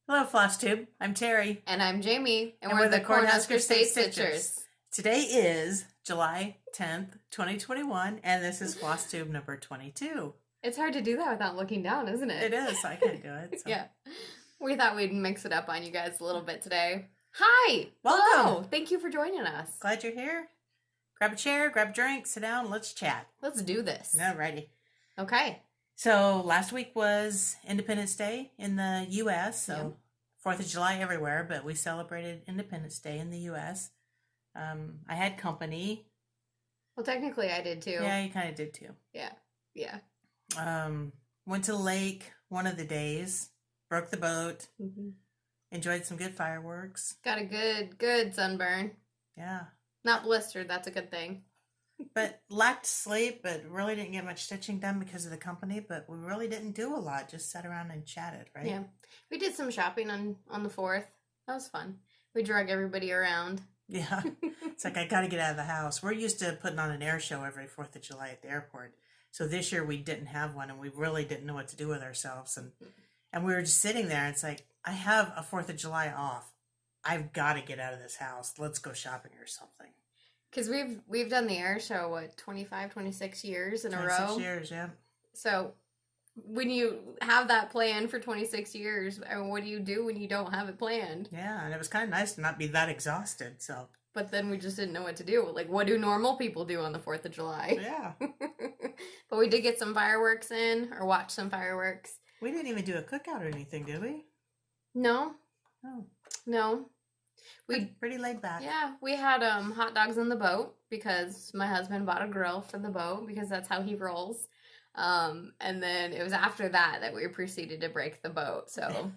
Hello, Flosstube. I'm Terry. And I'm Jamie, and we're the Cornhusker State Stitchers. Today is July 10th, 2021, and this is Flosstube number 22. It's hard to do that without looking down, isn't it? It is. I can't do it. So. Yeah. We thought we'd mix it up on you guys a little bit today. Hi! Welcome! Hello. Thank you for joining us. Glad you're here. Grab a chair, grab a drink, sit down, let's chat. Let's do this. Alrighty. Okay. So last week was Independence Day in the U.S., so 4th of July everywhere, but we celebrated Independence Day in the U.S. I had company. Well, technically I did too. Yeah, you kind of did too. Yeah. Went to the lake one of the days, broke the boat, Mm-hmm. enjoyed some good fireworks. Got a good sunburn. Yeah. Not blistered, that's a good thing. But lacked sleep, but really didn't get much stitching done because of the company, but we really didn't do a lot, just sat around and chatted, right? Yeah. We did some shopping on the 4th. That was fun. We drug everybody around. Yeah. It's like, I got to get out of the house. We're used to putting on an air show every 4th of July at the airport. So this year we didn't have one, and we really didn't know what to do with ourselves. And we were just sitting there, and it's like, I have a 4th of July off. I've got to get out of this house. Let's go shopping or something. Because we've done the air show, 25, 26 years in a row? 26 years, yeah. So when you have that plan for 26 years, I mean, what do you do when you don't have it planned? Yeah, and it was kind of nice to not be that exhausted, so. But then we just didn't know what to do. Like, what do normal people do on the 4th of July? Yeah. But we did get some fireworks in, or watch some fireworks. We didn't even do a cookout or anything, did we? No. Oh. No. Pretty laid back. Yeah, we had hot dogs on the boat because my husband bought a grill for the boat because that's how he rolls. And then it was after that we proceeded to break the boat. So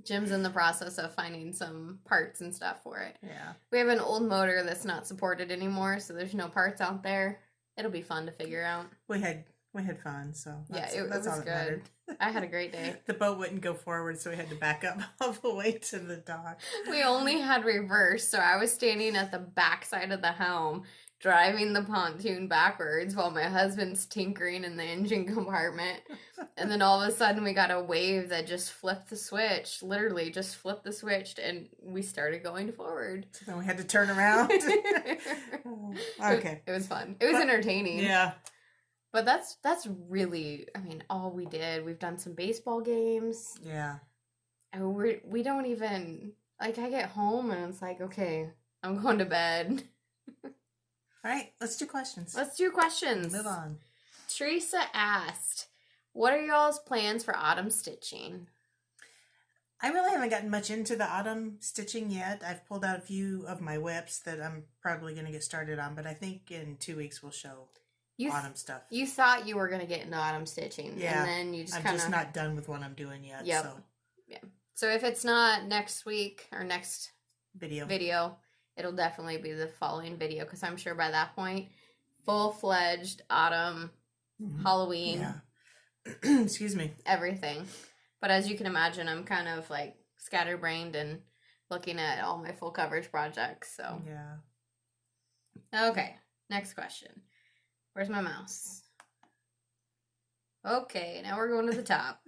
Jim's in the process of finding some parts and stuff for it. Yeah. We have an old motor that's not supported anymore, so there's no parts out there. It'll be fun to figure out. We had fun, so that's it was all that good. mattered. I had a great day. The boat wouldn't go forward, so we had to back up all the way to the dock. We only had reverse, so I was standing at the back side of the helm, driving the pontoon backwards while my husband's tinkering in the engine compartment. And then all of a sudden we got a wave that just flipped the switch, literally just flipped the switch, and we started going forward. So then we had to turn around. Okay. It was fun. It was entertaining. Yeah. But that's really, I mean, all we did. We've done some baseball games. Yeah. And we don't even, like, I get home and it's like, okay, I'm going to bed. All right, let's do questions. Let's do questions. Move on. Teresa asked, what are y'all's plans for autumn stitching? I really haven't gotten much into the autumn stitching yet. I've pulled out a few of my whips that I'm probably going to get started on, but I think in 2 weeks we'll show autumn stuff. You thought you were going to get into autumn stitching. Yeah. And then you just I'm just not done with what I'm doing yet. Yep. So. Yeah. So if it's not next week or next video, it'll definitely be the following video, because I'm sure by that point, full-fledged autumn, Halloween. Yeah. Excuse me. Everything. But as you can imagine, I'm kind of like scatterbrained and looking at all my full coverage projects. So yeah. Okay, next question. Where's my mouse? Okay, now we're going to the top.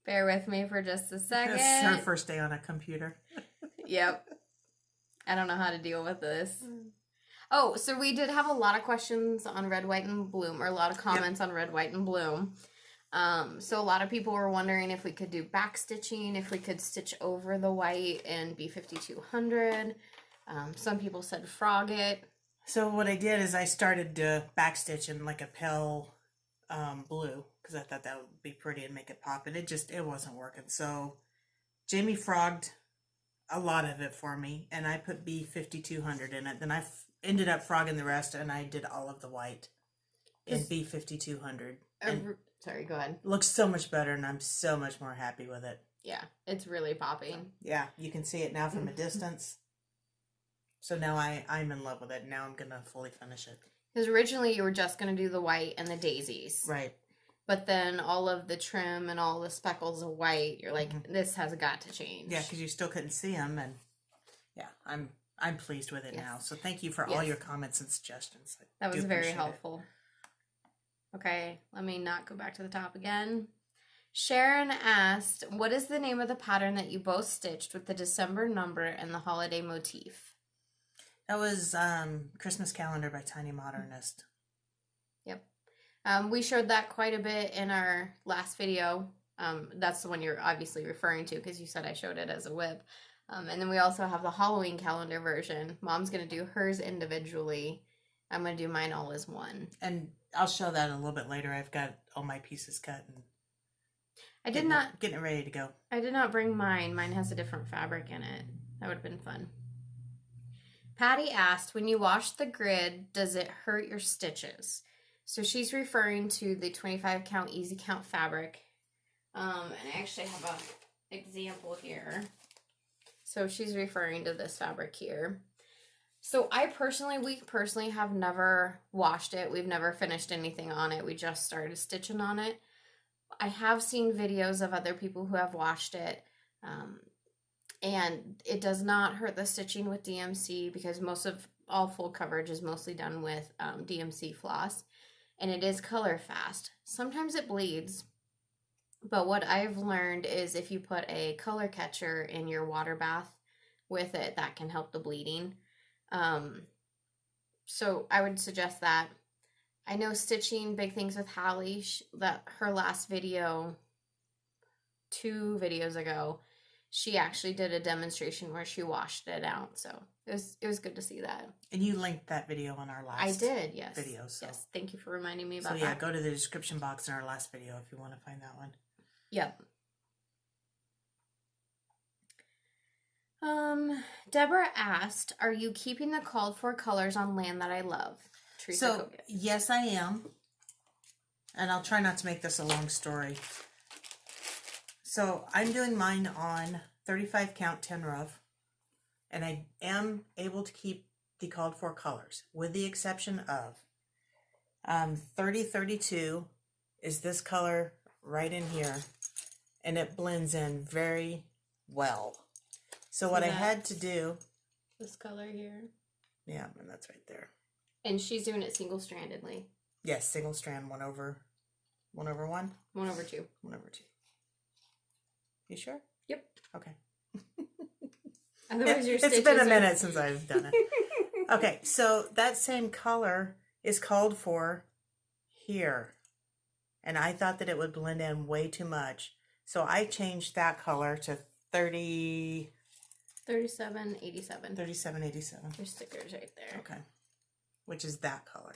Bear with me for just a second. This is her first day on a computer. Yep. I don't know how to deal with this. Oh, so we did have a lot of questions on Red, White, and Bloom, or a lot of comments on Red, White, and Bloom. So a lot of people were wondering if we could do back stitching, if we could stitch over the white and be 5200. Some people said frog it. So what I did is I started to backstitch in like a pale blue, because I thought that would be pretty and make it pop, and it wasn't working. So Jamie frogged a lot of it for me, and I put B5200 in it. Then I ended up frogging the rest, and I did all of the white in B5200. Sorry, go ahead. Looks so much better, and I'm so much more happy with it. Yeah, it's really popping. Yeah, you can see it now from a distance. So now I'm in love with it. Now I'm going to fully finish it. Because originally you were just going to do the white and the daisies. Right. But then all of the trim and all the speckles of white, you're like, this has got to change. Yeah, because you still couldn't see them. And yeah, I'm pleased with it now. So thank you for all your comments and suggestions. That was very helpful. Okay, let me not go back to the top again. Sharon asked, what is the name of the pattern that you both stitched with the December number and the holiday motif? That was Christmas Calendar by Tiny Modernist. Yep. We showed that quite a bit in our last video. That's the one you're obviously referring to because you said I showed it as a WIP. And then we also have the Halloween calendar version. Mom's going to do hers individually. I'm going to do mine all as one. And I'll show that a little bit later. I've got all my pieces cut and getting it ready to go. I did not bring mine. Mine has a different fabric in it. That would have been fun. Patty asked, when you wash the grid, does it hurt your stitches? So she's referring to the 25 count easy count fabric. And I actually have an example here. So she's referring to this fabric here. So we personally have never washed it. We've never finished anything on it. We just started stitching on it. I have seen videos of other people who have washed it. And it does not hurt the stitching with DMC because all full coverage is mostly done with DMC floss. And it is color fast. Sometimes it bleeds. But what I've learned is if you put a color catcher in your water bath with it, that can help the bleeding. So I would suggest that. I know stitching big things with Hallie, that her last video, 2 videos ago, she actually did a demonstration where she washed it out. So it was good to see that. And you linked that video on our last video. So. Yes. Thank you for reminding me about that. So yeah, go to the description box in our last video if you want to find that one. Yep. Deborah asked, are you keeping the called for colors on Land That I Love? Teresa Kogut. Yes, I am. And I'll try not to make this a long story. So I'm doing mine on 35 count 10 rough. And I am able to keep the called for colors with the exception of 3032 is this color right in here. And it blends in very well. So what I had to do... This color here. Yeah, and that's right there. And she's doing it single-strandedly. Yes, single strand, 1 over 1. 1 over 2. 1 over 2. You sure? Yep. Okay. Otherwise, it's been a minute since I've done it. Okay, so that same color is called for here. And I thought that it would blend in way too much. So I changed that color to 3787. 3787. Your sticker's right there. Okay. Which is that color.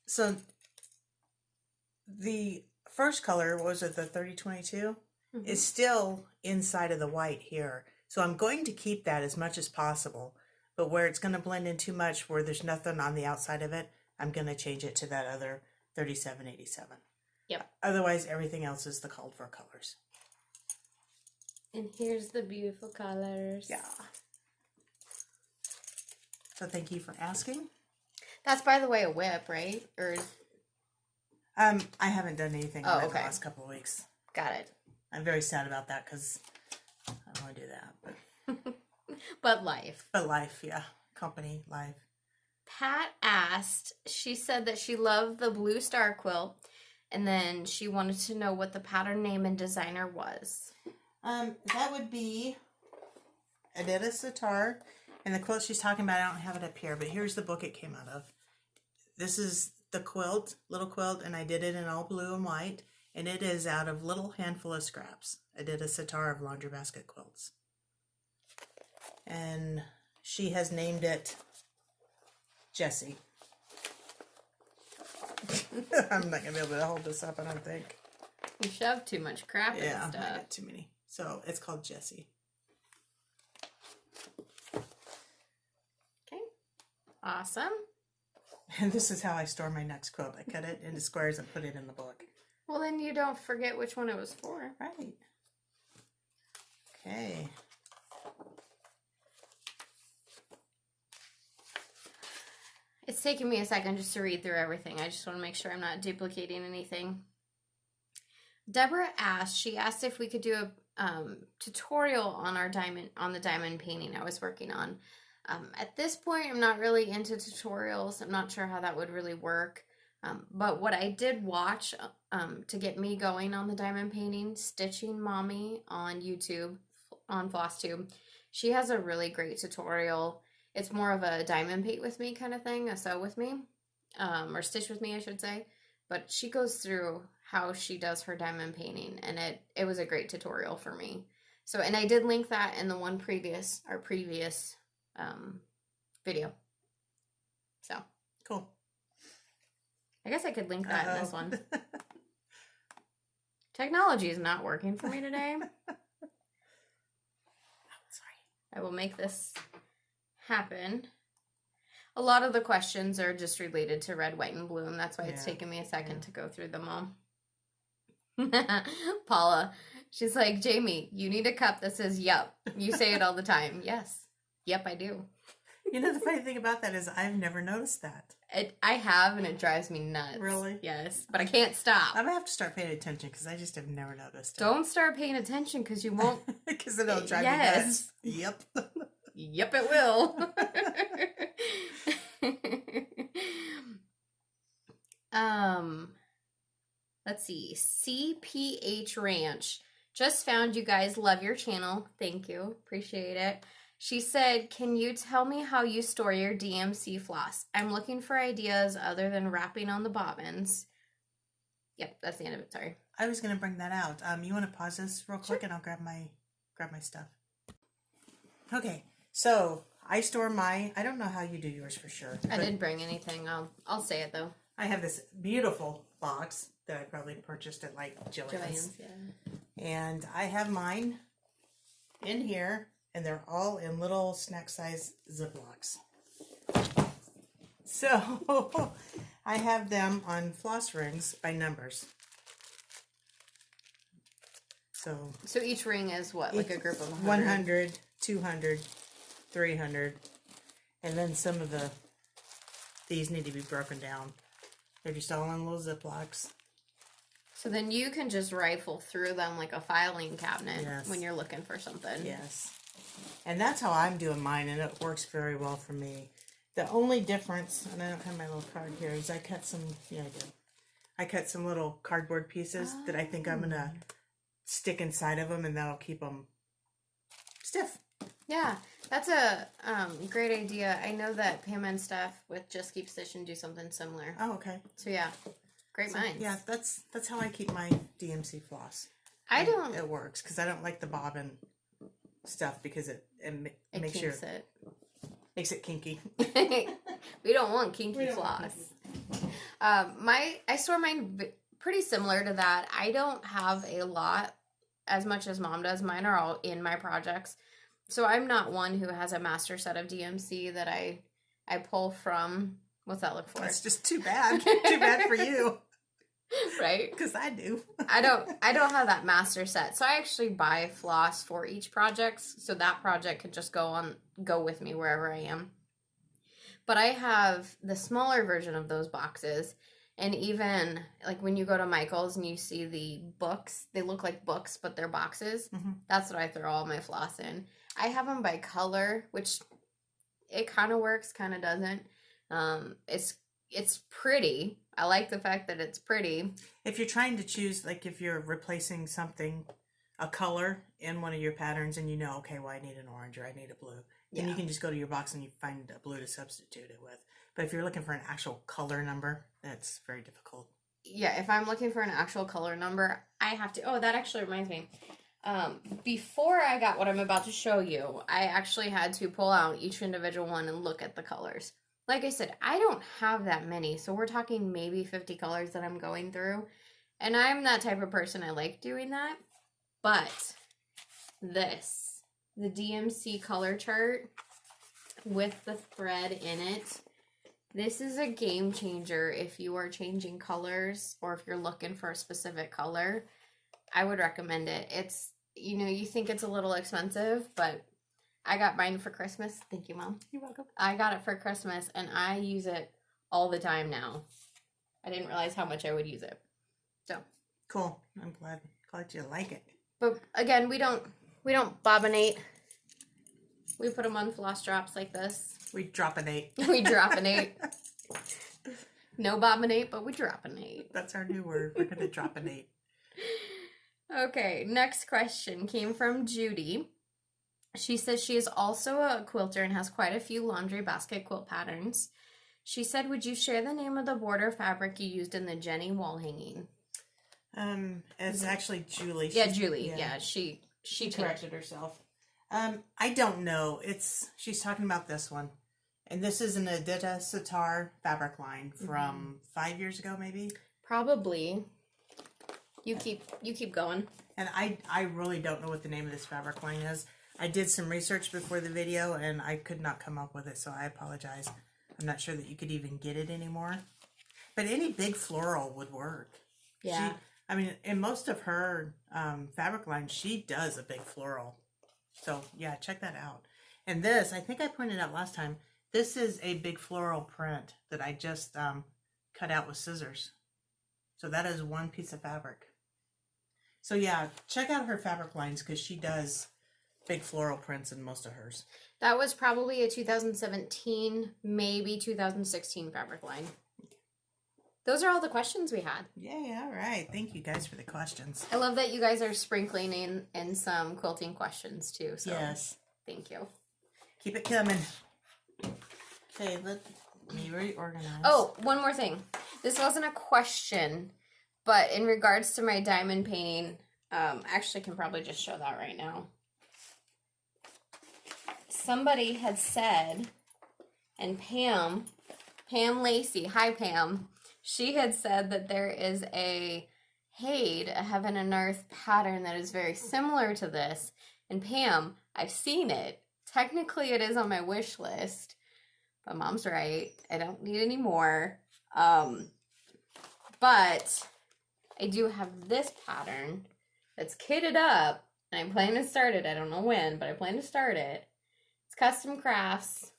So the first color, what was it, the 3022, is still inside of the white here. So I'm going to keep that as much as possible. But where it's going to blend in too much, where there's nothing on the outside of it, I'm going to change it to that other 3787. Yep. Otherwise, everything else is the called for colors. And here's the beautiful colors. Yeah. So thank you for asking. That's, by the way, a whip, right? Or I haven't done anything in the okay. last couple of weeks. Got it. I'm very sad about that because I don't want to do that. But but life. But life, yeah. Company, life. Pat asked, she said that she loved the blue star quilt, and then she wanted to know what the pattern name and designer was. That would be Adita Sitar. And the quilt she's talking about, I don't have it up here, but here's the book it came out of. This is the quilt, little quilt, and I did it in all blue and white. And it is out of Little Handful of Scraps. Adita Sitar of Laundry Basket Quilts. And she has named it Jessie. I'm not going to be able to hold this up, I don't think. You shoved too much crap in stuff. Yeah, I got too many. So it's called Jessie. Okay. Awesome. And this is how I store my next quilt. I cut it into squares and put it in the book. Well, then you don't forget which one it was for. Right. Okay. It's taking me a second just to read through everything. I just want to make sure I'm not duplicating anything. Deborah asked, she asked if we could do a tutorial on the diamond painting I was working on. At this point, I'm not really into tutorials. I'm not sure how that would really work. But what I did watch to get me going on the diamond painting, Stitching Mommy on YouTube, on Flosstube, she has a really great tutorial. It's more of a diamond paint with me kind of thing, a sew with me, or stitch with me, I should say. But she goes through how she does her diamond painting, and it was a great tutorial for me. So, and I did link that in the one previous video. So cool. I guess I could link that in this one. Technology is not working for me today. Sorry. I will make this happen. A lot of the questions are just related to red, white, and bloom. That's why it's taken me a second to go through them all. Paula, she's like, Jamie, you need a cup that says yup. You say it all the time. Yes. Yep, I do. You know, the funny thing about that is I've never noticed that. I have, and it drives me nuts. Really? Yes, but I can't stop. I'm going to have to start paying attention because I just have never noticed it. Don't start paying attention because you won't. Because it'll drive me nuts. Yep. Yep, it will. Let's see. CPH Ranch. Just found you guys. Love your channel. Thank you. Appreciate it. She said, can you tell me how you store your DMC floss? I'm looking for ideas other than wrapping on the bobbins. Yep, that's the end of it. Sorry. I was going to bring that out. You want to pause this real quick and I'll grab my stuff. Okay. So I store I don't know how you do yours for sure. I didn't bring anything. I'll say it though. I have this beautiful box that I probably purchased at like Joann's. Yeah. And I have mine in here, and they're all in little snack size Ziplocs. So I have them on floss rings by numbers. So each ring is what? Like a group of 100, 200, 300. And then some of these need to be broken down. They're just all in little Ziplocs. So then you can just rifle through them like a filing cabinet when you're looking for something. Yes. And that's how I'm doing mine, and it works very well for me. The only difference, and I don't have my little card here, is I cut some, I did. I cut some little cardboard pieces that I think I'm going to stick inside of them, and that'll keep them stiff. Yeah, that's a great idea. I know that Pam and Steph with Just Keep Stitching do something similar. Oh, okay. So yeah, great minds. Yeah, that's how I keep my DMC floss. It works because I don't like the bobbin stuff because it makes it kinky. We don't want kinky floss. I store mine pretty similar to that. I don't have a lot as much as Mom does. Mine are all in my projects. So I'm not one who has a master set of DMC that I pull from. What's that look for? That's just too bad. Too bad for you. Right? Because I do. I don't have that master set. So I actually buy floss for each project. So that project could just go with me wherever I am. But I have the smaller version of those boxes. And even like when you go to Michael's and you see the books, they look like books, but they're boxes. Mm-hmm. That's what I throw all my floss in. I have them by color, which it kind of works, kind of doesn't. It's pretty. I like the fact that it's pretty. If you're trying to choose, like if you're replacing something, a color in one of your patterns, and okay, well I need an orange or I need a blue, then you can just go to your box and you find a blue to substitute it with. But if you're looking for an actual color number, that's very difficult. Yeah, if I'm looking for an actual color number, I have to... Oh, that actually reminds me. Before I got what I'm about to show you, I actually had to pull out each individual one and look at the colors. Like I said, I don't have that many, so we're talking maybe 50 colors that I'm going through. And I'm that type of person, I like doing that. But the DMC color chart with the thread in it, this is a game changer if you are changing colors or if you're looking for a specific color. I would recommend it. It's, you think it's a little expensive, but I got mine for Christmas. Thank you, Mom. You're welcome. I got it for Christmas, and I use it all the time now. I didn't realize how much I would use it. So cool. I'm glad you like it. But again, we don't bobbinate. We put them on floss drops like this. We dropinate. We dropinate. No bobbinate, but we droppinate. That's our new word. We're gonna droppinate. Okay, next question came from Judy. She says she is also a quilter and has quite a few laundry basket quilt patterns. She said, would you share the name of the border fabric you used in the Jenny wall hanging? It's actually Julie. Yeah, Julie. Yeah, she corrected herself. I don't know. She's talking about this one. And this is an Adita Sitar fabric line from 5 years ago, maybe? Probably. You keep going. And I really don't know what the name of this fabric line is. I did some research before the video, and I could not come up with it, so I apologize. I'm not sure that you could even get it anymore. But any big floral would work. Yeah. In most of her fabric lines, she does a big floral. So, yeah, check that out. And this, I think I pointed out last time, this is a big floral print that I just cut out with scissors. So that is one piece of fabric. So, yeah, check out her fabric lines because she does big floral prints in most of hers. That was probably a 2017, maybe 2016 fabric line. Those are all the questions we had. Yeah, all right. Thank you guys for the questions. I love that you guys are sprinkling in some quilting questions too. So yes. Thank you. Keep it coming. Okay, let me reorganize. Oh, one more thing. This wasn't a question, but in regards to my diamond painting, actually can probably just show that right now. Somebody had said, and Pam Lacey, hi Pam, she had said that there is a Haid, a Heaven and Earth pattern that is very similar to this. And Pam, I've seen it. Technically, it is on my wish list. But Mom's right. I don't need any more. But I do have this pattern that's kitted up. And I plan to start it. I don't know when, but I plan to start it. It's custom crafts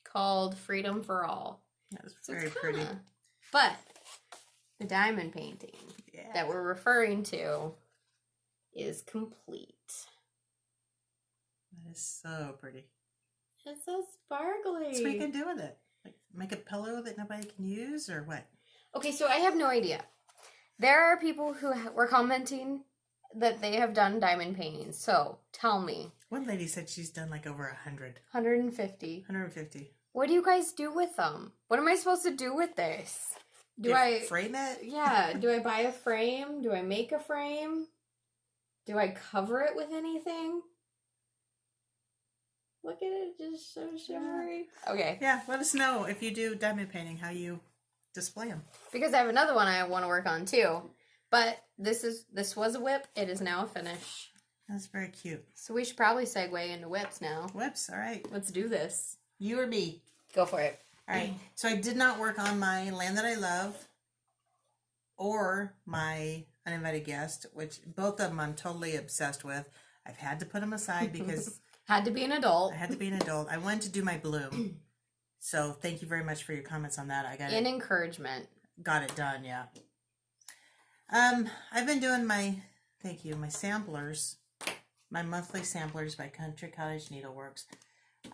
called Freedom for All. That's very pretty. But the diamond painting that we're referring to is complete. That is so pretty. It's so sparkly. So what you can do with it? Like make a pillow that nobody can use or what? Okay, so I have no idea. There are people who were commenting that they have done diamond paintings. So tell me. One lady said she's done like over 100. 150. 150. What do you guys do with them? What am I supposed to do with this? Do I frame it? Yeah. Do I buy a frame? Do I make a frame? Do I cover it with anything? Look at it, just so shimmery. Okay. Yeah, let us know if you do diamond painting, how you display them. Because I have another one I want to work on too. But this was a whip. It is now a finish. That's very cute. So we should probably segue into whips now. Whips, all right. Let's do this. You or me? Go for it. All right. So I did not work on my Land That I Love or my Uninvited Guest, which both of them I'm totally obsessed with. I've had to put them aside because... Had to be an adult. I had to be an adult. I wanted to do my bloom. So thank you very much for your comments on that. I got encouragement. Got it done, yeah. I've been doing my samplers, my monthly samplers by Country Cottage Needleworks.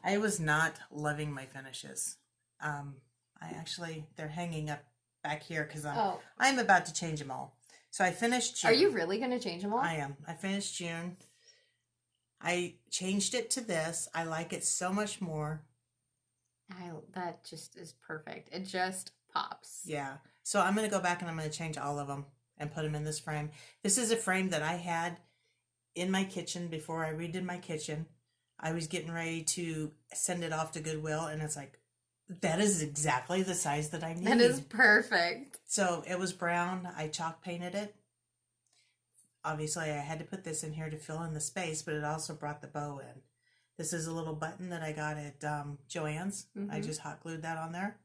I was not loving my finishes. They're hanging up back here because I'm about to change them all. So I finished June. Are you really going to change them all? I am. I finished June. I changed it to this. I like it so much more. That just is perfect. It just pops. Yeah. So I'm going to go back and I'm going to change all of them and put them in this frame. This is a frame that I had in my kitchen before I redid my kitchen. I was getting ready to send it off to Goodwill, and it's like, that is exactly the size that I need. That is perfect. So it was brown. I chalk painted it. Obviously, I had to put this in here to fill in the space, but it also brought the bow in. This is a little button that I got at Joann's. Mm-hmm. I just hot glued that on there.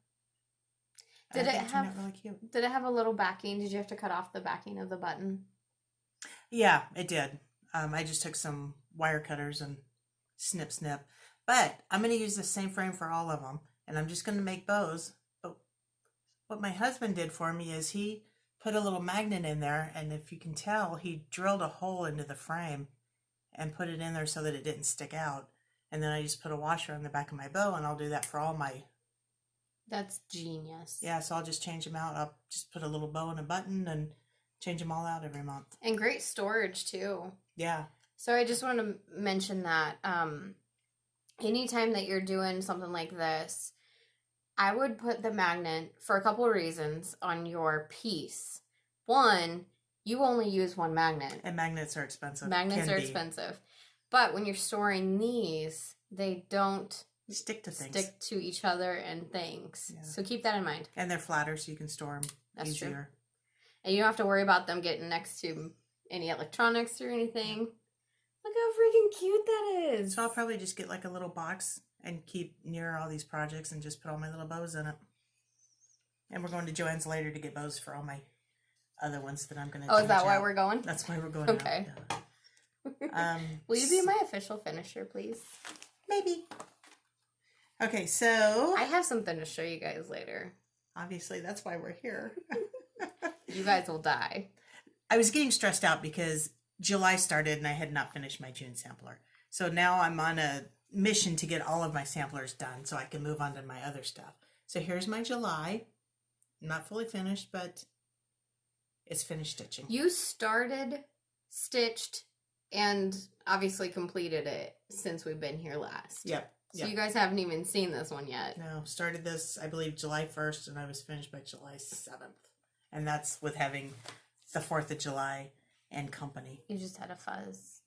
Did it have out really cute. Did it have a little backing? Did you have to cut off the backing of the button? Yeah, it did. I just took some wire cutters and snip. But I'm going to use the same frame for all of them, and I'm just going to make bows. But what my husband did for me is he put a little magnet in there, and if you can tell, he drilled a hole into the frame and put it in there so that it didn't stick out. And then I just put a washer on the back of my bow, and I'll do that for all my That's genius. Yeah, so I'll just change them out. I'll just put a little bow and a button and change them all out every month. And great storage too. Yeah. So I just want to mention that anytime that you're doing something like this, I would put the magnet for a couple of reasons on your piece. One, you only use one magnet. And magnets are expensive. Magnets are expensive. But when you're storing these, they don't stick to things. Stick to each other and things. Yeah. So keep that in mind. And they're flatter, so you can store them easier. True. And you don't have to worry about them getting next to any electronics or anything. Look how freaking cute that is. So I'll probably just get like a little box and keep near all these projects and just put all my little bows in it. And we're going to Joann's later to get bows for all my other ones that I'm going to is that why we're going? That's why we're going Okay. Yeah. Will you be my official finisher, please? Maybe. Okay, so... I have something to show you guys later. Obviously, that's why we're here. You guys will die. I was getting stressed out because July started and I had not finished my June sampler. So now I'm on a mission to get all of my samplers done so I can move on to my other stuff. So here's my July. Not fully finished, but it's finished stitching. You started, stitched, and obviously completed it since we've been here last. Yep. So you guys haven't even seen this one yet. No, started this, I believe, July 1st, and I was finished by July 7th. And that's with having the 4th of July and company. You just had a fuzz.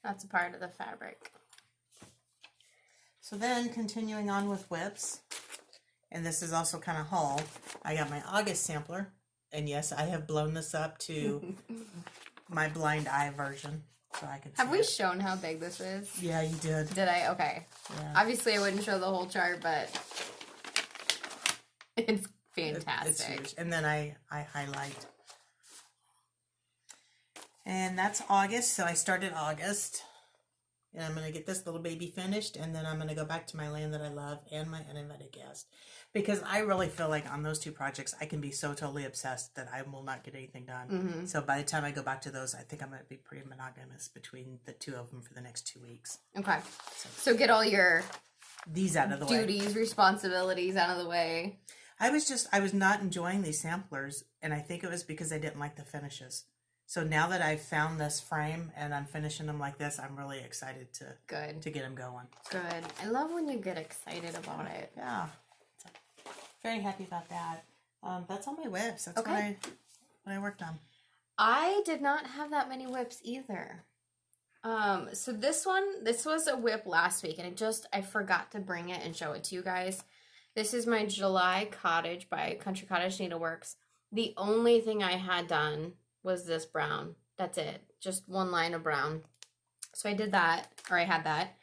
That's a part of the fabric. So then, continuing on with whips, and this is also kind of haul, I got my August sampler, and yes, I have blown this up to my blind eye version. So I can Have we shown how big this is? Yeah, you did. Did I? Okay. Yeah. Obviously, I wouldn't show the whole chart, but it's fantastic. It's huge. And then I highlight. And that's August. So I started August. And I'm going to get this little baby finished. And then I'm going to go back to my land that I love and my uninvited guest. Because I really feel like on those two projects, I can be so totally obsessed that I will not get anything done. Mm-hmm. So by the time I go back to those, I think I'm going to be pretty monogamous between the two of them for the next 2 weeks. Okay. So get all your these out of the duties, responsibilities out of the way. I was not enjoying these samplers, and I think it was because I didn't like the finishes. So now that I've found this frame and I'm finishing them like this, I'm really excited to get them going. Good. I love when you get excited about it. Yeah. Very happy about that. That's all my whips. That's what I worked on. I did not have that many whips either. So this was a whip last week, and I forgot to bring it and show it to you guys. This is my July Cottage by Country Cottage Needleworks. The only thing I had done was this brown. That's it. Just one line of brown. So I did that, or I had that,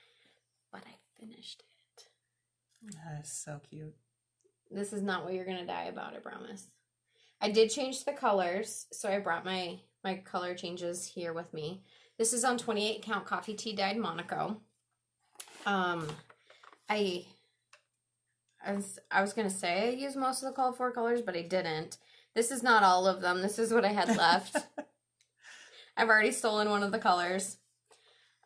but I finished it. That is so cute. This is not what you're going to die about, I promise. I did change the colors, so I brought my color changes here with me. This is on 28 count coffee tea dyed Monaco. I was going to say I used most of the called for colors, but I didn't. This is not all of them. This is what I had left. I've already stolen one of the colors.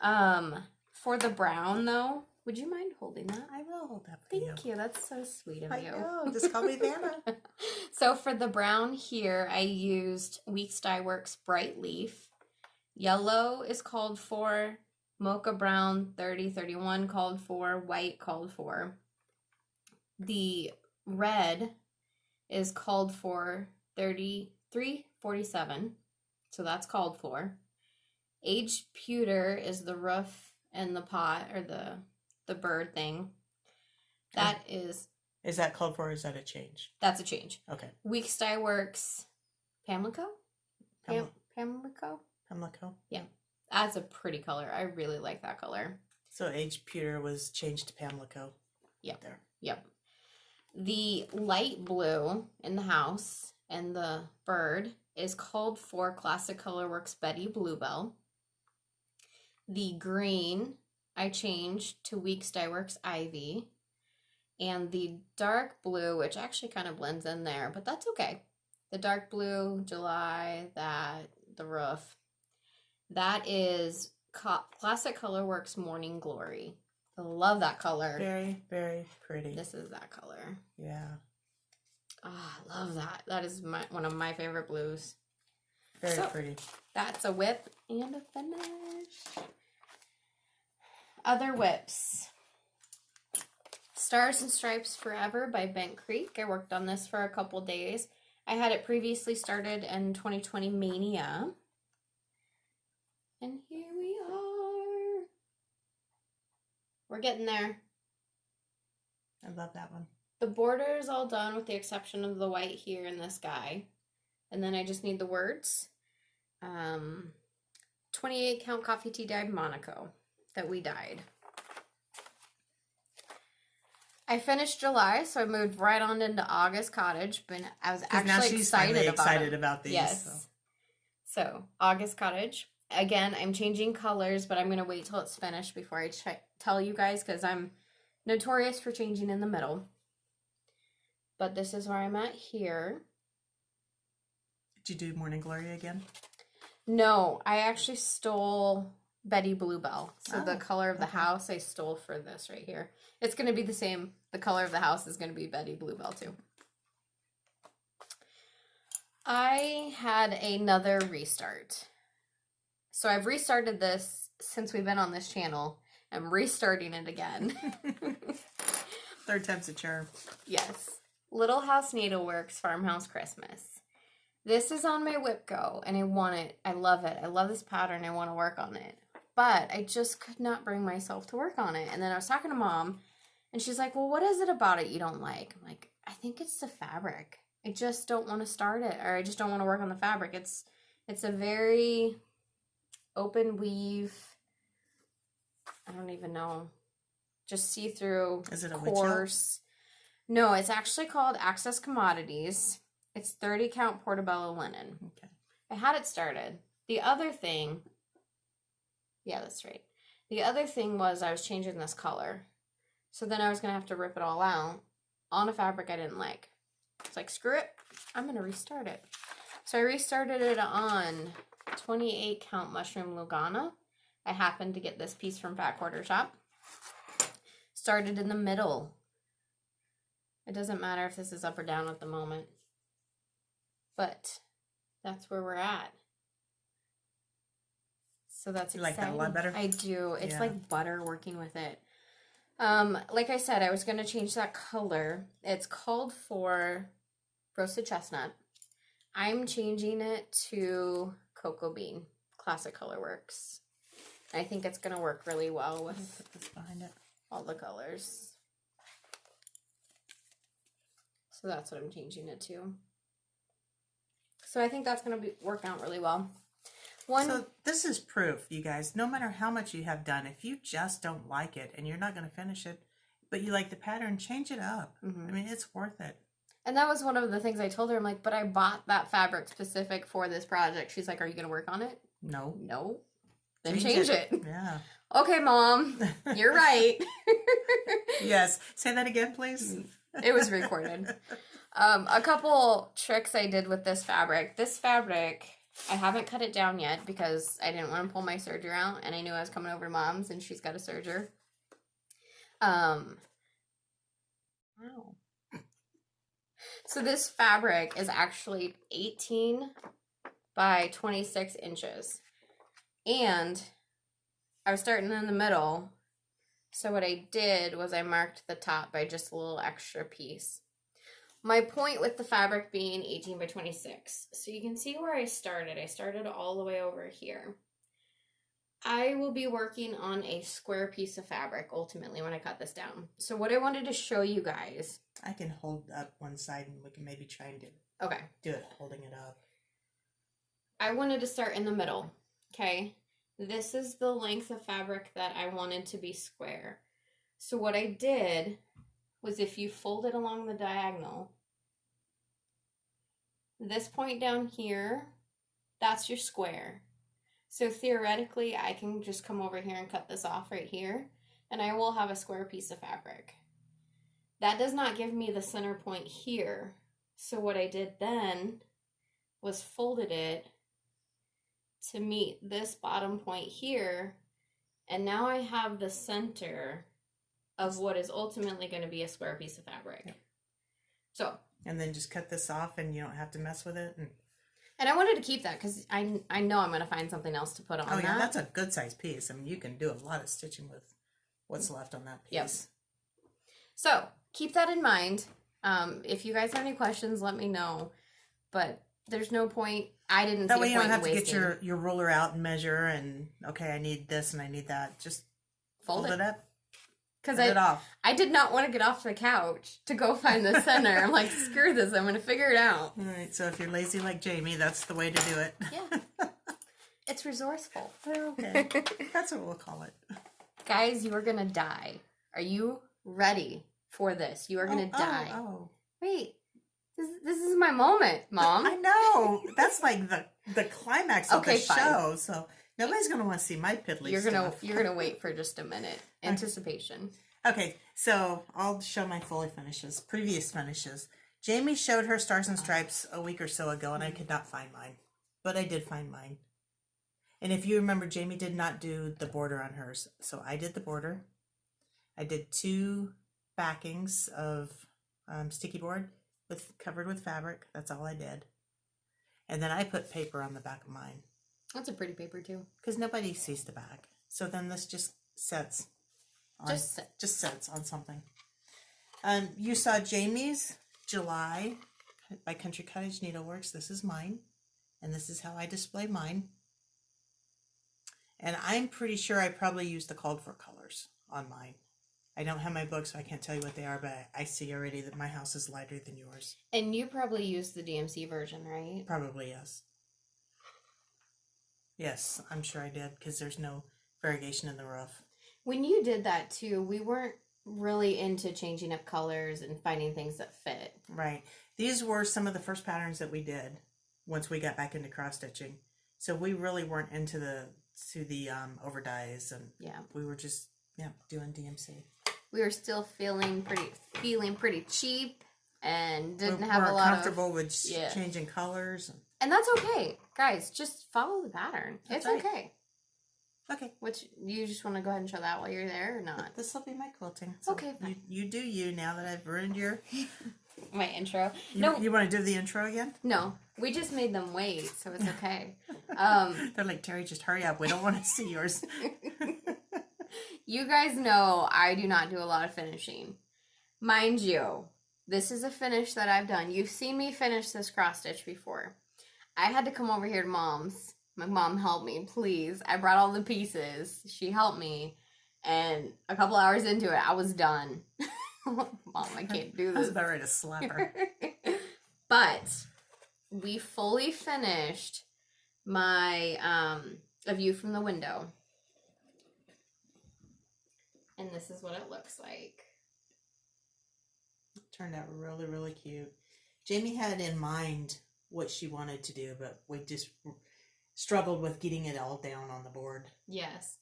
For the brown, though, would you mind holding that? I will hold that for you. Thank you. That's so sweet of you. I know. Just call me Vanna. So for the brown here, I used Weeks Dye Works Bright Leaf. Yellow is called for. Mocha brown 3031 called for. White called for. The red is called for 3347. So that's called for. Aged pewter is the roof and the pot, or the bird thing. That is that called for, or is that a change? That's a change. Okay. Weeks Dye Works Pamlico? Pamlico? Pamlico? Yeah. That's a pretty color. I really like that color. So aged pewter was changed to Pamlico. Yep. There. Yep. The light blue in the house and the bird is called for Classic Colorworks Betty Bluebell. The green I changed to Weeks Dye Works Ivy. And the dark blue, which actually kind of blends in there, but that's okay. The dark blue, July, the roof, that is Classic Colorworks Morning Glory. I love that color. Very, very pretty. This is that color. Yeah. Oh, I love that. That is one of my favorite blues. Very pretty. That's a whip and a finish. Other whips. Stars and Stripes Forever by Bent Creek. I worked on this for a couple days. I had it previously started in 2020 Mania. And here we are. We're getting there. I love that one. The border is all done with the exception of the white here in this guy. And then I just need the words. 28 count coffee tea dyed Monaco that we dyed. I finished July, so I moved right on into August Cottage, but I was actually excited about these. Yes. So August Cottage. Again, I'm changing colors, but I'm going to wait till it's finished before I tell you guys, because I'm notorious for changing in the middle. But this is where I'm at here. Did you do Morning Glory again? No, I actually stole Betty Bluebell. So the color of the house I stole for this right here. It's going to be the same. The color of the house is going to be Betty Bluebell too. I had another restart. So I've restarted this since we've been on this channel. I'm restarting it again. Third time's a charm. Yes. Little House Needleworks Farmhouse Christmas. This is on my WIPGO, and I want it. I love it. I love this pattern. I want to work on it. But I just could not bring myself to work on it. And then I was talking to Mom, and she's like, well, what is it about it you don't like? I'm like, I think it's the fabric. I just don't want to start it, or I just don't want to work on the fabric. It's a very open weave. I don't even know. Just see-through. Is it a coarse? No, it's actually called Access Commodities. It's 30 count portobello linen. Okay. I had it started. The other thing, yeah, that's right. The other thing was I was changing this color. So then I was going to have to rip it all out on a fabric I didn't like. It's like, screw it. I'm going to restart it. So I restarted it on 28 count mushroom Lugana. I happened to get this piece from Fat Quarter Shop. Started in the middle. It doesn't matter if this is up or down at the moment. But that's where we're at. So that's exciting. You like that a lot better? I do. It's like butter working with it. Like I said, I was going to change that color. It's called for Roasted Chestnut. I'm changing it to Cocoa Bean. Classic Colorworks. I think it's going to work really well with put this behind it. All the colors. So that's what I'm changing it to. So I think that's going to work out really well. So this is proof, you guys. No matter how much you have done, if you just don't like it and you're not going to finish it, but you like the pattern, change it up. I mean, it's worth it. And that was one of the things I told her. I'm like, but I bought that fabric specific for this project. She's like, are you going to work on it? No. No. Then change it. Yeah. Okay, Mom. You're right. Yes. Say that again, please. It was recorded. A couple tricks I did with this fabric. This fabric, I haven't cut it down yet because I didn't want to pull my serger out, and I knew I was coming over to Mom's, and she's got a serger. Wow. So this fabric is actually 18 by 26 inches. And I was starting in the middle. So what I did was I marked the top by just a little extra piece. My point with the fabric being 18 by 26. So you can see where I started. I started all the way over here. I will be working on a square piece of fabric ultimately when I cut this down. So what I wanted to show you guys. I can hold up one side and we can maybe try and do it holding it up. I wanted to start in the middle. Okay. This is the length of fabric that I wanted to be square. So what I did was if you fold it along the diagonal, this point down here, that's your square. So theoretically, I can just come over here and cut this off right here, and I will have a square piece of fabric. That does not give me the center point here. So what I did then was folded it to meet this bottom point here, and now I have the center of what is ultimately going to be a square piece of fabric. Yep. So. And then just cut this off and you don't have to mess with it. And I wanted to keep that because I know I'm going to find something else to put on that. That's a good size piece. I mean, you can do a lot of stitching with what's left on that piece. Yep. So, keep that in mind. If you guys have any questions, let me know. But there's no point. I didn't see a point in wasting. That way you don't have to get your ruler out and measure and, okay, I need this and I need that. Just fold it up. Because I did not want to get off the couch to go find the center. I'm like, screw this. I'm going to figure it out. All right. So if you're lazy like Jamie, that's the way to do it. Yeah. It's resourceful. Okay. That's what we'll call it. Guys, you are going to die. Are you ready for this? You are going to die. Wait. This is my moment, Mom. I know. That's like the climax of the show. So nobody's going to want to see my piddly stuff. You're gonna wait for just a minute. Anticipation. Okay, so I'll show my previous finishes. Jamie showed her Stars and Stripes a week or so ago, and I could not find mine. But I did find mine. And if you remember, Jamie did not do the border on hers. So I did the border. I did 2 backings of sticky board covered with fabric. That's all I did. And then I put paper on the back of mine. That's a pretty paper too. Because nobody sees the back. So then this just sets on, just sets on something. You saw Jamie's July by Country Cottage Needleworks. This is mine. And this is how I display mine. And I'm pretty sure I probably used the called for colors on mine. I don't have my book, so I can't tell you what they are, but I see already that my house is lighter than yours. And you probably used the DMC version, right? Probably, yes. Yes, I'm sure I did, because there's no variegation in the roof. When you did that, too, we weren't really into changing up colors and finding things that fit. Right. These were some of the first patterns that we did once we got back into cross-stitching. So we really weren't into the overdyes, and we were just doing DMC. We were still feeling pretty cheap and didn't have a lot of... We're comfortable with changing colors. And that's okay. Guys, just follow the pattern. It's okay. Okay. Which, you just want to go ahead and show that while you're there or not? This will be my quilting. So okay, fine. You do you now that I've ruined your... my intro. You want to do the intro again? No. We just made them wait, so it's okay. They're like, Terry, just hurry up. We don't want to see yours. You guys know I do not do a lot of finishing. Mind you, this is a finish that I've done. You've seen me finish this cross stitch before. I had to come over here to Mom's. My mom helped me, please. I brought all the pieces. She helped me. And a couple hours into it, I was done. Mom, I can't do this. I was about ready to slap her. But we fully finished my A View from the Window. And this is what it looks like. It turned out really, really cute. Jamie had in mind what she wanted to do, but we just struggled with getting it all down on the board. Yes.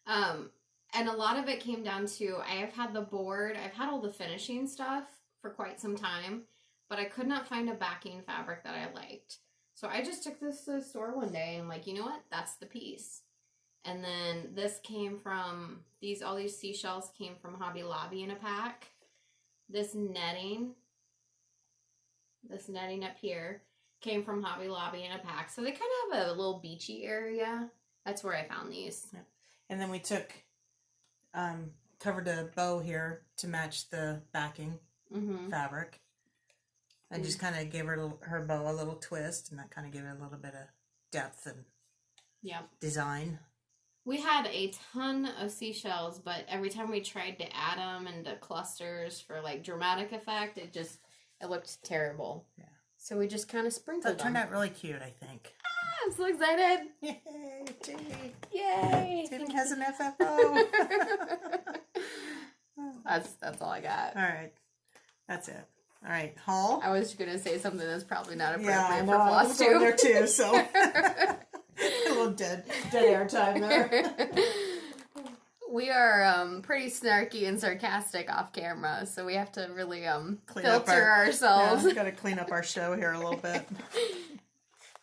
And a lot of it came down to, I have had the board, I've had all the finishing stuff for quite some time, but I could not find a backing fabric that I liked. So I just took this to the store one day and I'm like, you know what? That's the piece. And then this came from, all these seashells came from Hobby Lobby in a pack. This netting up here came from Hobby Lobby in a pack. So they kind of have a little beachy area. That's where I found these. Yeah. And then we took, covered a bow here to match the backing fabric. And just kind of gave her bow a little twist, and that kind of gave it a little bit of depth and design. We had a ton of seashells, but every time we tried to add them into clusters for like dramatic effect, it looked terrible. Yeah. So we just kind of sprinkled them. So it turned out really cute, I think. I'm so excited. Yay, Jamie. Yay. Jamie has an FFO. That's all I got. All right. That's it. All right, haul. I was going to say something that's probably not appropriate I know, for Flosstube. there too, so a little dead air time there. We are pretty snarky and sarcastic off camera, so we have to really filter ourselves. Yeah, got to clean up our show here a little bit.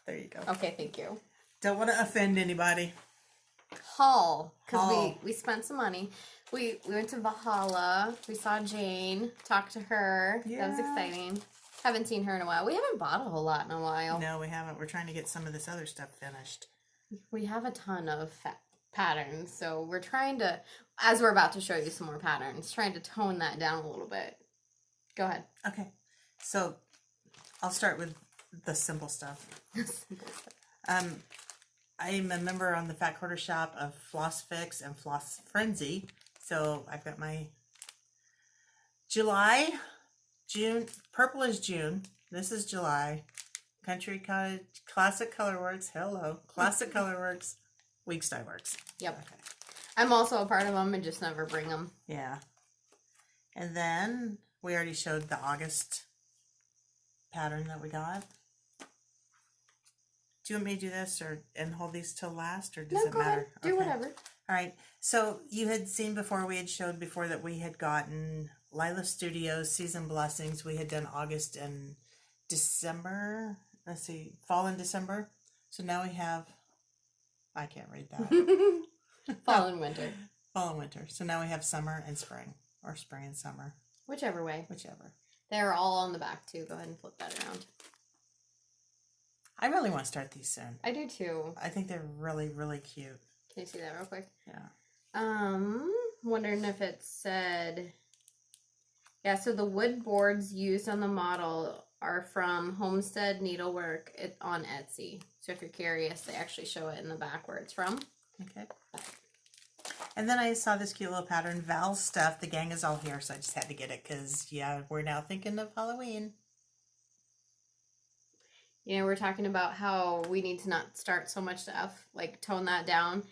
There you go. Okay, thank you. Don't want to offend anybody. haul because Haul. we spent some money. We went to Valhalla. We saw Jane. Talked to her. That was Yeah. exciting. Haven't seen her in a while. We haven't bought a whole lot in a while. No, we haven't. We're trying to get some of this other stuff finished. We have a ton of patterns, so we're trying to, as we're about to show you some more patterns, trying to tone that down a little bit. Go ahead. Okay. So I'll start with the simple stuff. I'm a member on the Fat Quarter Shop of Floss Fix and Floss Frenzy. So I've got my July, June, purple is June. This is July. Country Cottage, Classic Colorworks, hello. Classic Colorworks, Weeks Dye Works. Yep. Okay. I'm also a part of them and just never bring them. Yeah. And then we already showed the August pattern that we got. Do you want me to do this and hold these till last, or does No, it go matter? ahead. Do whatever. All right. So you had seen before, we had showed before that we had gotten Lila Studios Season Blessings. We had done August and December. Let's see, fall and December. So now we have, I can't read that. Fall and winter. Fall and winter. So now we have summer and spring, or spring and summer. Whichever way. Whichever. They're all on the back too. Go ahead and flip that around. I really want to start these soon. I do too. I think they're really, really cute. Can you see that real quick? Yeah. Wondering if it said, yeah, so the wood boards used on the model are from Homestead Needlework on Etsy. So if you're curious, they actually show it in the back where it's from. Okay. And then I saw this cute little pattern, Val's Stuff. The gang is all here, so I just had to get it because, yeah, we're now thinking of Halloween. You know, we're talking about how we need to not start so much stuff, like tone that down.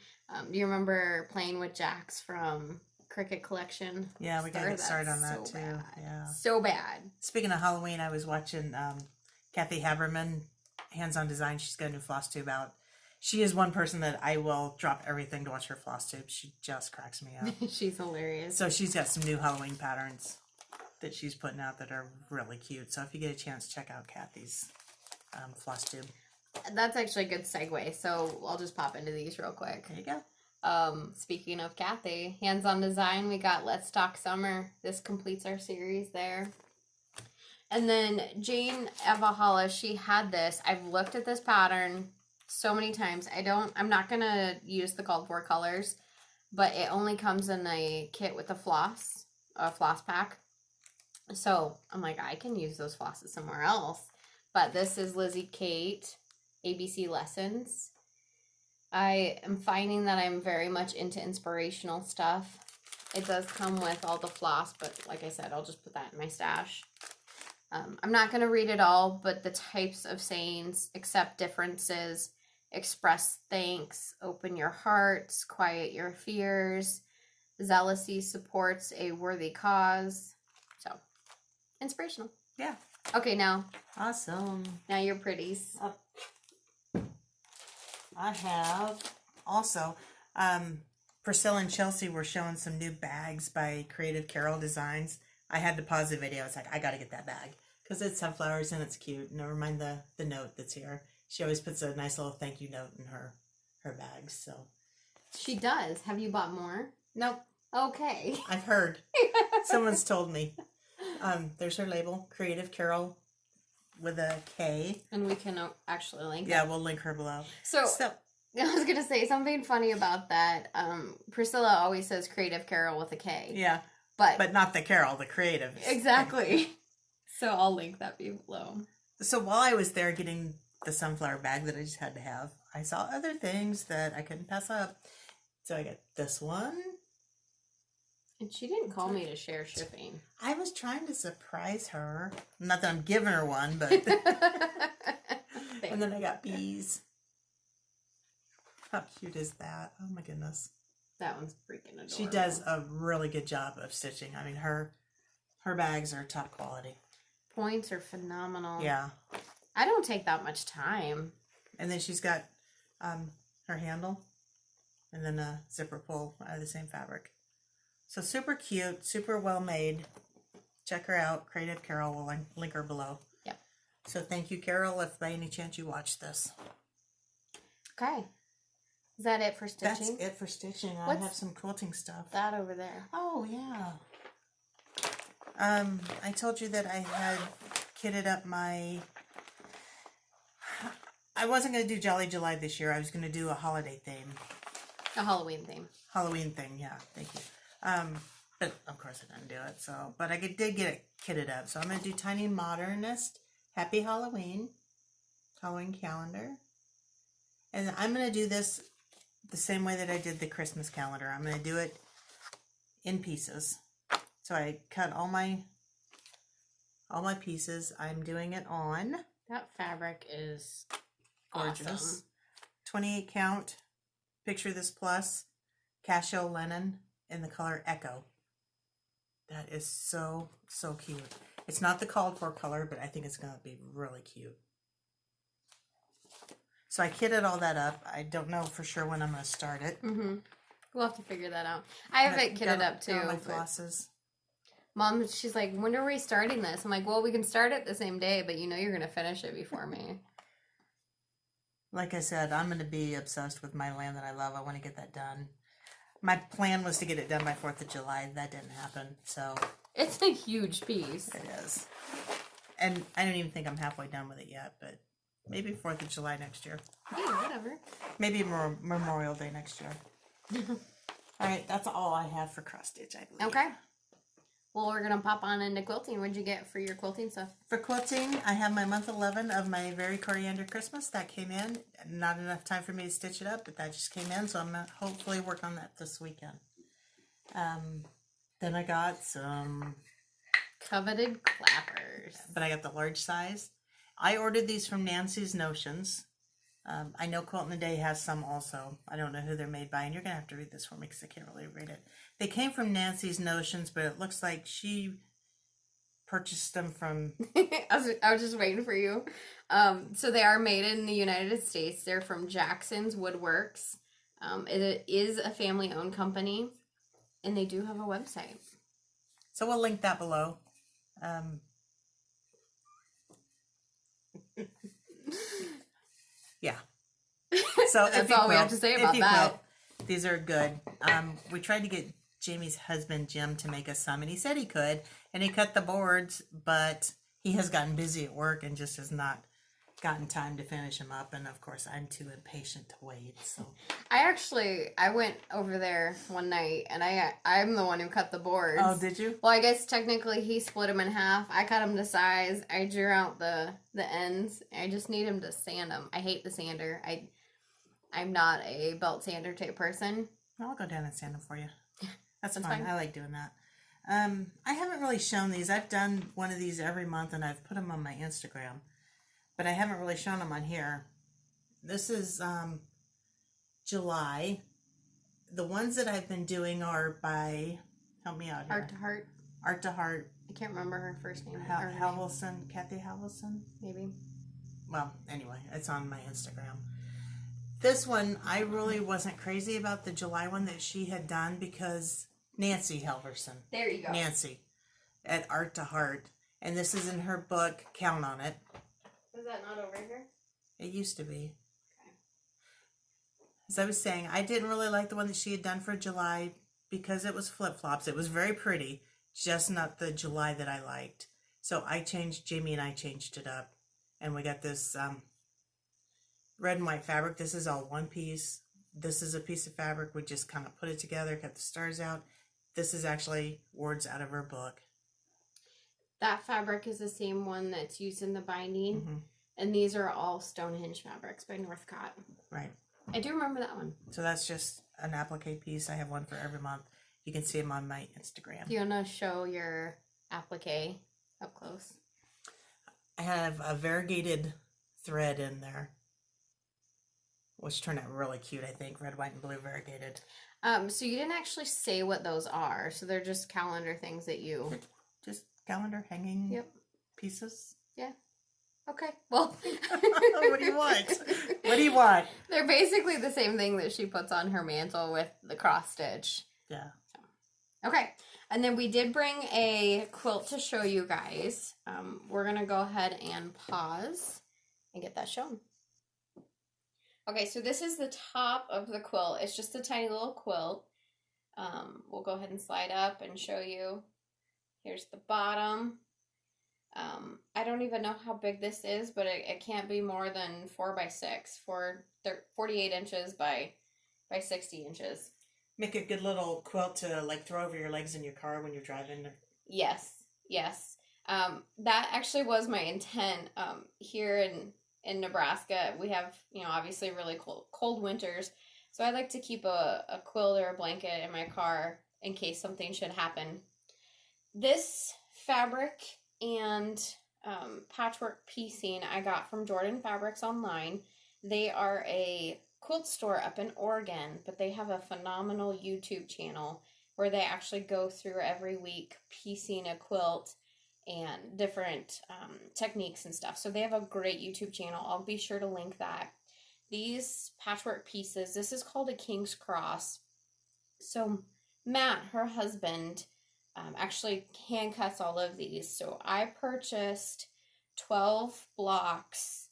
Do you remember playing with Jax from Cricket Collection? Yeah, we got to get started on that so too. bad. Yeah. So bad. Speaking of Halloween, I was watching Kathy Haberman, Hands on Design. She's got a new Flosstube out. She is one person that I will drop everything to watch her Flosstube. She just cracks me up. She's hilarious. So she's got some new Halloween patterns that she's putting out that are really cute. So if you get a chance, check out Kathy's Flosstube. That's actually a good segue, so I'll just pop into these real quick. There you go. Speaking of Kathy, Hands on Design, we got Let's Talk Summer. This completes our series there. And then Jane Evahala, she had this. I've looked at this pattern so many times. I'm not going to use the called for colors, but it only comes in a kit with a floss pack. So I'm like, I can use those flosses somewhere else. But this is Lizzie Kate, ABC Lessons. I am finding that I'm very much into inspirational stuff. It does come with all the floss, but like I said, I'll just put that in my stash. I'm not going to read it all, but the types of sayings: accept differences, express thanks, open your hearts, quiet your fears, zealousy supports a worthy cause. So, inspirational. Yeah. Okay, now. Awesome. Now your pretties. I have also, Priscilla and Chelsea were showing some new bags by Creative Carol Designs. I had to pause the video. It's like, I got to get that bag because it's sunflowers and it's cute. Never mind the note that's here. She always puts a nice little thank you note in her bags. So She does. Have you bought more? nope. Okay. I've heard. Someone's told me. There's her label, Creative Carol with a K. And we can actually link Yeah, that. we'll link her below. So I was going to say something funny about that. Priscilla always says Creative Carol with a K. Yeah. But not the Carol, the creative. Exactly. So I'll link that below. So while I was there getting the sunflower bag that I just had to have, I saw other things that I couldn't pass up. So I got this one. And she didn't call me to share shipping. I was trying to surprise her. Not that I'm giving her one, but... And then I got bees. How cute is that? Oh my goodness. That one's freaking adorable. She does a really good job of stitching. I mean, her bags are top quality. Points are phenomenal. Yeah. I don't take that much time. And then she's got her handle and then a zipper pull out of the same fabric. So super cute, super well made. Check her out. Creative Carol, will link her below. Yep. So thank you, Carol, if by any chance you watch this. Okay. Is that it for stitching? That's it for stitching. I What's have some quilting stuff. that over there? Oh, yeah. I told you that I had kitted up my... I wasn't going to do Jolly July this year. I was going to do a holiday theme. A Halloween theme. Halloween thing, yeah. Thank you. But, of course, I didn't do it. So, but I did get it kitted up. So, I'm going to do Tiny Modernist Happy Halloween. Halloween calendar. And I'm going to do this the same way that I did the Christmas calendar. I'm going to do it in pieces. So I cut all my pieces. I'm doing it on. That fabric is Gorgeous. awesome. 28 count. Picture This Plus. Casio linen in the color Echo. That is so, so cute. It's not the called for color, but I think it's going to be really cute. So I kitted all that up. I don't know for sure when I'm going to start it. Mm-hmm. We'll have to figure that out. I have it kitted up too. My flosses. Mom, she's like, when are we starting this? I'm like, well, we can start it the same day, but you know you're going to finish it before me. Like I said, I'm going to be obsessed with my land that I love. I want to get that done. My plan was to get it done by 4th of July. That didn't happen, so... It's a huge piece. It is. And I don't even think I'm halfway done with it yet, but maybe 4th of July next year. Yeah, whatever. Maybe Memorial Day next year. All right, that's all I have for cross stitch, I believe. Okay. Well, we're going to pop on into quilting. What'd you get for your quilting stuff? For quilting, I have my month 11 of my Very Coriander Christmas. That came in. Not enough time for me to stitch it up, but that just came in, so I'm going to hopefully work on that this weekend. Then I got some... Coveted clappers. But I got the large size. I ordered these from Nancy's Notions. I know Quilt in a Day has some also. I don't know who they're made by, and you're going to have to read this for me because I can't really read it. They came from Nancy's Notions, but it looks like she purchased them from... I was just waiting for you. So they are made in the United States. They're from Jackson's Woodworks. It is a family-owned company, and they do have a website. So we'll link that below. Yeah. So that's all we have to say about that. These are good. We tried to get Jamie's husband Jim to make us some, and he said he could, and he cut the boards, but he has gotten busy at work and just has not gotten time to finish them up. And of course, I'm too impatient to wait. So I went over there one night, and I'm the one who cut the boards. Oh, did you? Well, I guess technically he split them in half. I cut them to size. I drew out the ends. I just need him to sand them. I hate the sander. I'm not a belt sander type person. I'll go down and sand them for you. That's fine. I like doing that. I haven't really shown these. I've done one of these every month, and I've put them on my Instagram, but I haven't really shown them on here. This is July. The ones that I've been doing are by, help me out here. Heart to Heart. Art to Heart. I can't remember her first name. Halverson, Kathy Halverson? Maybe. Well, anyway, it's on my Instagram. This one, I really wasn't crazy about the July one that she had done because Nancy Halverson. There you go. Nancy at Art to Heart. And this is in her book, Count on It. Is that not over here? It used to be. Okay. As I was saying, I didn't really like the one that she had done for July because it was flip-flops. It was very pretty, just not the July that I liked. So Jamie and I changed it up. And we got this red and white fabric. This is all one piece. This is a piece of fabric. We just kind of put it together, cut the stars out. This is actually words out of her book. That fabric is the same one that's used in the binding. Mm-hmm. And these are all Stonehenge fabrics by Northcott. Right. I do remember that one. So that's just an applique piece. I have one for every month. You can see them on my Instagram. Do you want to show your applique up close? I have a variegated thread in there, which turned out really cute, I think. Red, white, and blue variegated. So you didn't actually say what those are. So they're just calendar things that you... Just calendar hanging pieces. Yeah. Okay. Well... What do you want? What do you want? They're basically the same thing that she puts on her mantle with the cross stitch. Yeah. So. Okay. And then we did bring a quilt to show you guys. We're going to go ahead and pause and get that shown. Okay, so this is the top of the quilt. It's just a tiny little quilt. We'll go ahead and slide up and show you. Here's the bottom. I don't even know how big this is, but it can't be more than 4 by 6, 48 inches by 60 inches. Make a good little quilt to like throw over your legs in your car when you're driving. Yes, yes. That actually was my intent. Here in Nebraska, we have, obviously really cold winters. So I like to keep a quilt or a blanket in my car in case something should happen. This fabric and patchwork piecing I got from Jordan Fabrics online. They are a quilt store up in Oregon, but they have a phenomenal YouTube channel where they actually go through every week piecing a quilt and different techniques and stuff. So they have a great YouTube channel. I'll be sure to link that. These patchwork pieces, this is called a King's Cross. So Matt, her husband, actually hand cuts all of these. So I purchased 12 blocks,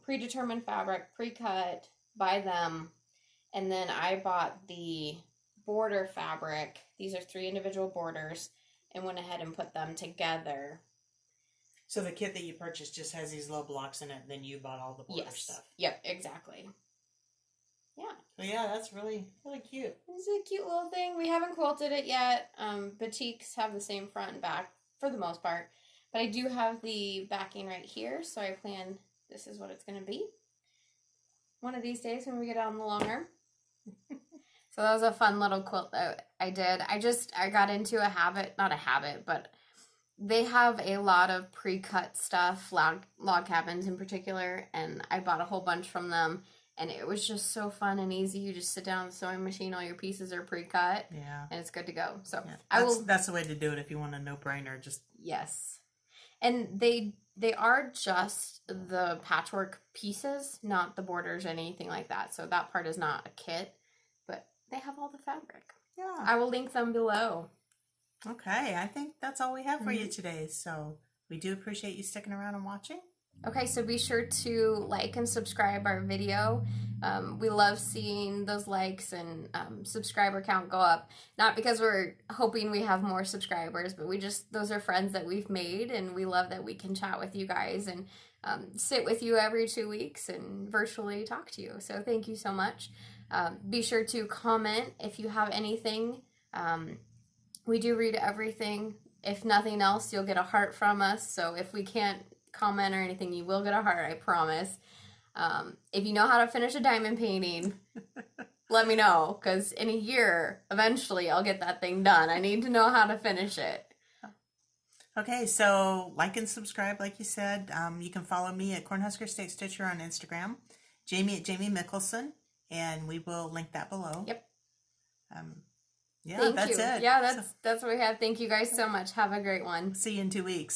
predetermined fabric, pre-cut by them, and then I bought the border fabric. These are 3 individual borders, and went ahead and put them together. So the kit that you purchased just has these little blocks in it, and then you bought all the border stuff. Yep, exactly. Yeah. So yeah, that's really, really cute. It's a cute little thing. We haven't quilted it yet. Batiks have the same front and back for the most part. But I do have the backing right here, so I plan this is what it's going to be. One of these days when we get out on the long arm. So that was a fun little quilt that I did. I got into a habit, not a habit, but they have a lot of pre-cut stuff, log cabins in particular, and I bought a whole bunch from them, and it was just so fun and easy. You just sit down on the sewing machine, all your pieces are pre-cut, and it's good to go. So yeah, that's the way to do it if you want a no-brainer. Just yes, and they are just the patchwork pieces, not the borders or anything like that. So that part is not a kit, but they have all the fabric. Yeah, I will link them below. Okay, I think that's all we have for you today. So we do appreciate you sticking around and watching. Okay, so be sure to like and subscribe our video. We love seeing those likes and subscriber count go up. Not because we're hoping we have more subscribers, but those are friends that we've made, and we love that we can chat with you guys and sit with you every 2 weeks and virtually talk to you. So thank you so much. Be sure to comment if you have anything. We do read everything. If nothing else, you'll get a heart from us. So if we can't comment or anything, you will get a heart, I promise. If you know how to finish a diamond painting, let me know, because in a year, eventually, I'll get that thing done. I need to know how to finish it. Okay, so like and subscribe, like you said. You can follow me at Cornhusker State Stitcher on Instagram, Jamie at Jamie Mickelson, and we will link that below. Yep. Yeah, that's it. Yeah, that's what we have. Thank you guys so much. Have a great one. See you in 2 weeks.